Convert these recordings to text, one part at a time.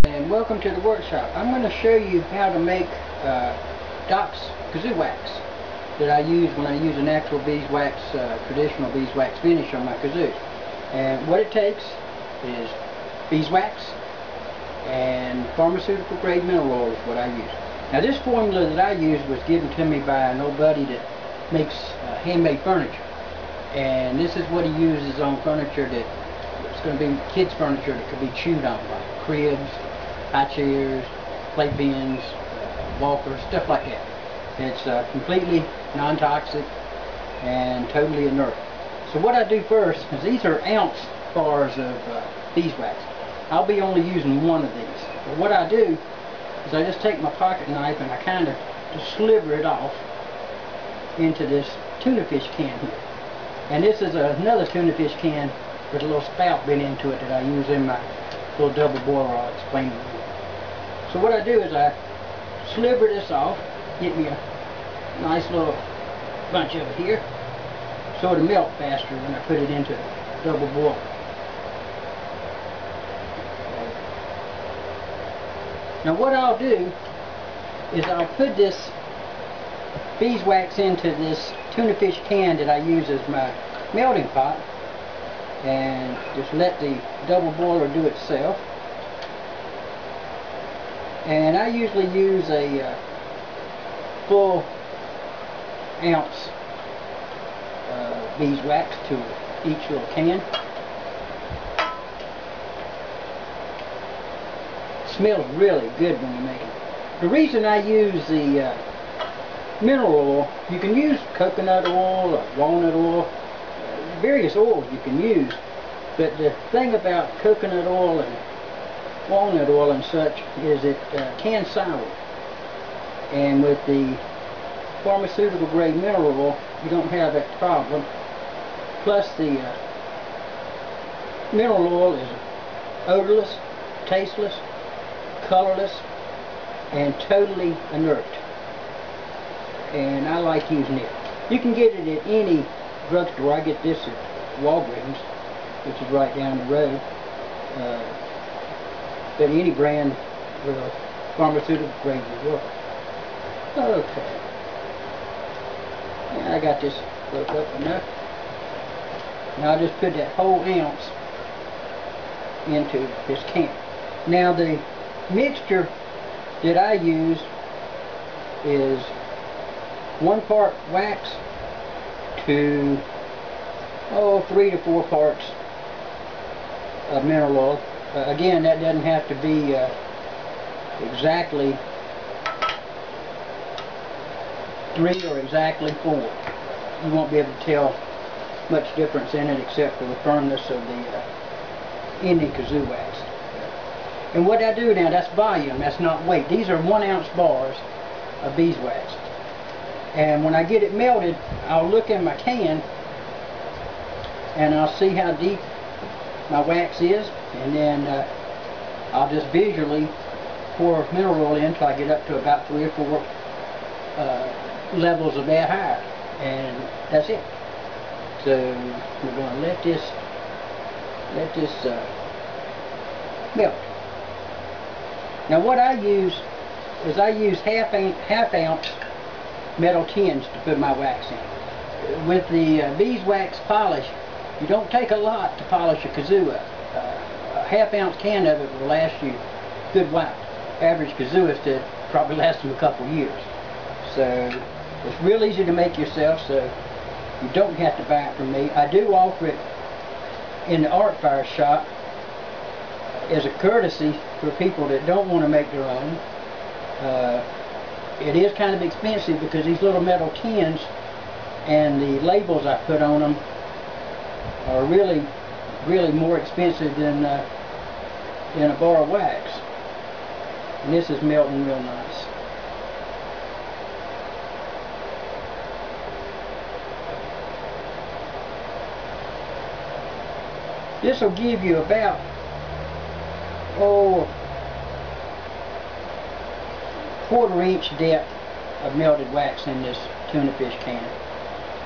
And welcome to the workshop. I'm going to show you how to make Doc's Kazoo wax that I use when I use an actual beeswax, traditional beeswax finish on my kazoos. And what it takes is beeswax and pharmaceutical grade mineral oil is what I use. Now this formula that I use was given to me by an old buddy that makes handmade furniture. And this is what he uses on furniture that it's going to be kids furniture that could be chewed on, like cribs, high chairs, playpens, walkers, stuff like that. It's completely non-toxic and totally inert. So what I do first is these are ounce bars of beeswax. I'll be only using one of these. But what I do is I just take my pocket knife and I kind of just sliver it off into this tuna fish can here. And this is another tuna fish can with a little spout bent into it that I use in my little double boiler I'll explain to you. So what I do is I sliver this off, get me a nice little bunch of it here, so it'll melt faster when I put it into the double boiler. Now what I'll do is I'll put this beeswax into this tuna fish can that I use as my melting pot and just let the double boiler do itself. And I usually use a full ounce beeswax to each little can. It smells really good when you make it. The reason I use the mineral oil, you can use coconut oil or walnut oil, various oils you can use, but the thing about coconut oil and walnut oil and such is it can sour. And with the pharmaceutical grade mineral oil, you don't have that problem. Plus the mineral oil is odorless, tasteless, colorless, and totally inert. And I like using it. You can get it at any drugstore. I get this at Walgreens, which is right down the road. But any brand will pharmaceutical grade will work. Okay. And I got this close up enough. Now I'll just put that whole ounce into this can. Now the mixture that I use is 1 part wax to 3 to 4 parts of mineral oil. Again, that doesn't have to be exactly 3 or exactly 4. You won't be able to tell much difference in it except for the firmness of the Indian kazoo wax. And what I do now, that's volume, that's not weight. These are 1 ounce bars of beeswax. And when I get it melted, I'll look in my can and I'll see how deep my wax is, and then I'll just visually pour mineral oil in until I get up to about 3 or 4 levels of that high, and that's it. So we're going to let this melt. Now what I use is I use half ounce metal tins to put my wax in. With the beeswax polish, you don't take a lot to polish a kazoo up. A half ounce can of it will last you a good while. Average kazooist, it probably lasts them a couple years. So it's real easy to make yourself, so you don't have to buy it from me. I do offer it in the art fire shop as a courtesy for people that don't want to make their own. It is kind of expensive because these little metal tins and the labels I put on them are really more expensive than a bar of wax. And this is melting real nice. This will give you about 1/4 inch depth of melted wax in this tuna fish can.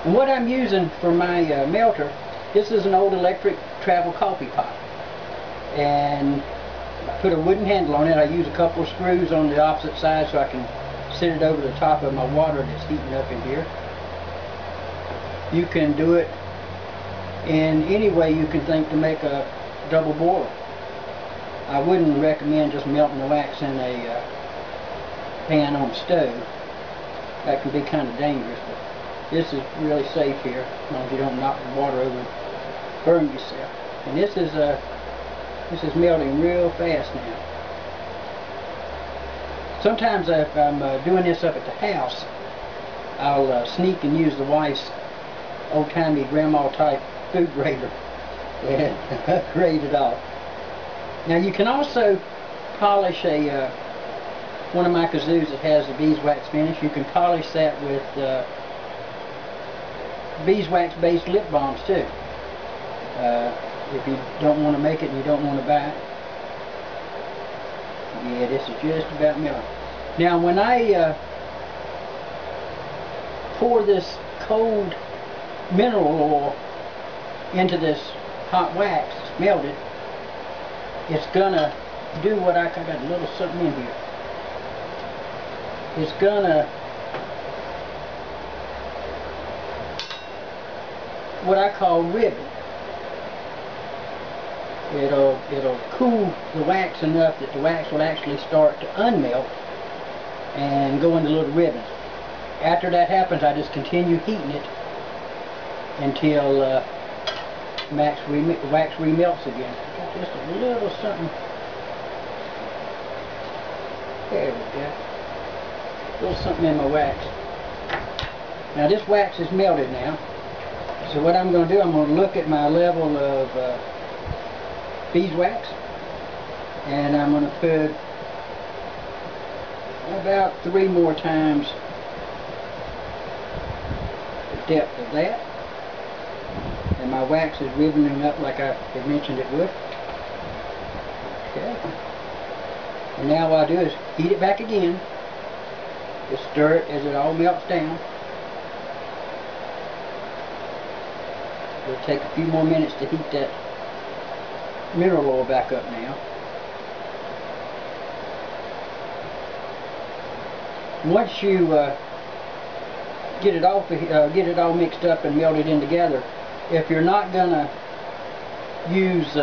And what I'm using for my melter, this is an old electric travel coffee pot. And I put a wooden handle on it. I use a couple of screws on the opposite side so I can sit it over the top of my water that's heating up in here. You can do it in any way you can think to make a double boiler. I wouldn't recommend just melting the wax in a pan on the stove. That can be kind of dangerous, but this is really safe here, as long as you don't knock the water over and burn yourself. And this is melting real fast now. Sometimes if I'm doing this up at the house, I'll sneak and use the wife's old-timey grandma type food grater and grate it off. Now you can also polish one of my kazoos that has the beeswax finish. You can polish that with beeswax based lip balms too. If you don't want to make it and you don't want to buy it. Yeah, this is just about melting. Now when I pour this cold mineral oil into this hot wax that's melted, it's gonna do what I got a little something in here. It's gonna what I call ribbon. It'll cool the wax enough that the wax will actually start to unmelt and go into little ribbons. After that happens, I just continue heating it until wax remelts again. Just a little something. There we go. A little something in my wax. Now this wax is melted now. So what I'm going to do, I'm going to look at my level of beeswax, and I'm going to put about 3 more times the depth of that, and my wax is ribboning up like I had mentioned it would. Okay, and now what I do is heat it back again, just stir it as it all melts down. It'll take a few more minutes to heat that mineral oil back up now. Once you get it all mixed up and melted in together, if you're not gonna use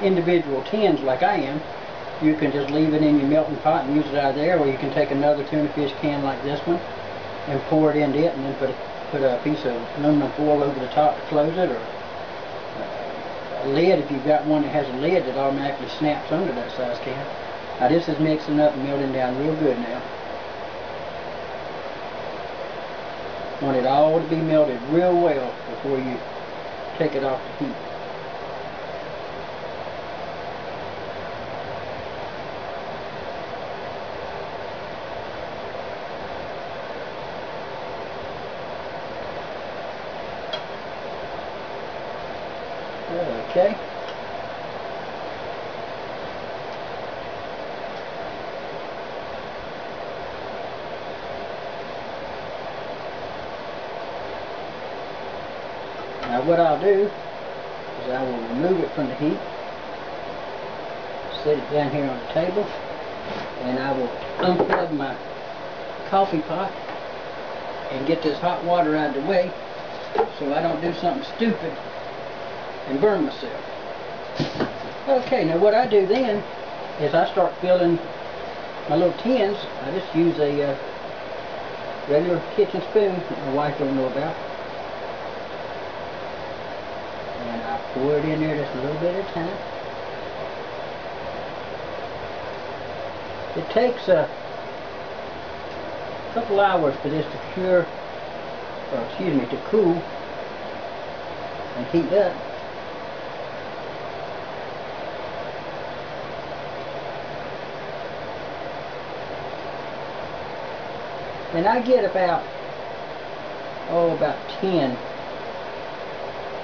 individual tins like I am, you can just leave it in your melting pot and use it out of there, or you can take another tuna fish can like this one and pour it into it, and then put a piece of aluminum foil over the top to close it, or a lid if you've got one that has a lid that automatically snaps under that size can. Now this is mixing up and melting down real good now. Want it all to be melted real well before you take it off the heat. Okay. Now what I'll do is I will remove it from the heat, set it down here on the table, and I will unplug my coffee pot and get this hot water out of the way so I don't do something stupid and burn myself. Okay, now what I do then is I start filling my little tins. I just use a regular kitchen spoon that my wife don't know about, and I pour it in there just a little bit at a time. It takes a couple hours for this to cure, or excuse me, to cool and heat up. And I get about 10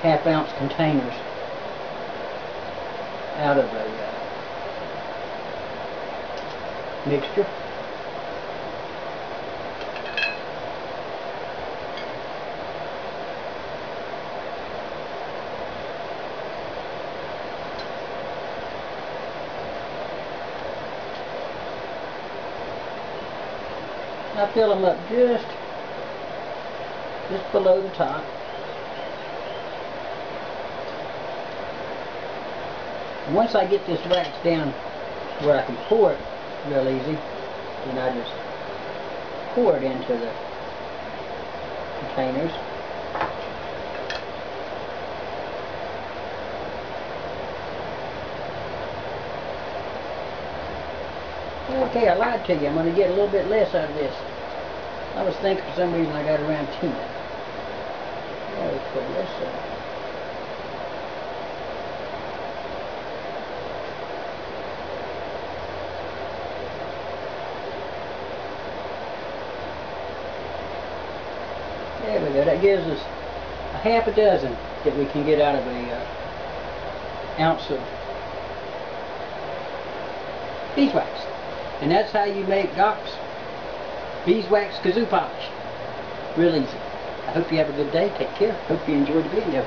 half-ounce containers out of a mixture. I fill them up just below the top. Once I get this wax down where I can pour it real easy, then I just pour it into the containers. Okay, I lied to you. I'm going to get a little bit less out of this. I was thinking for some reason I got around 10. Let's put this There we go. That gives us a half a dozen that we can get out of a ounce of beeswax. And that's how you make Doc's Beeswax Kazoo polish. Real easy. I hope you have a good day. Take care. Hope you enjoyed the video.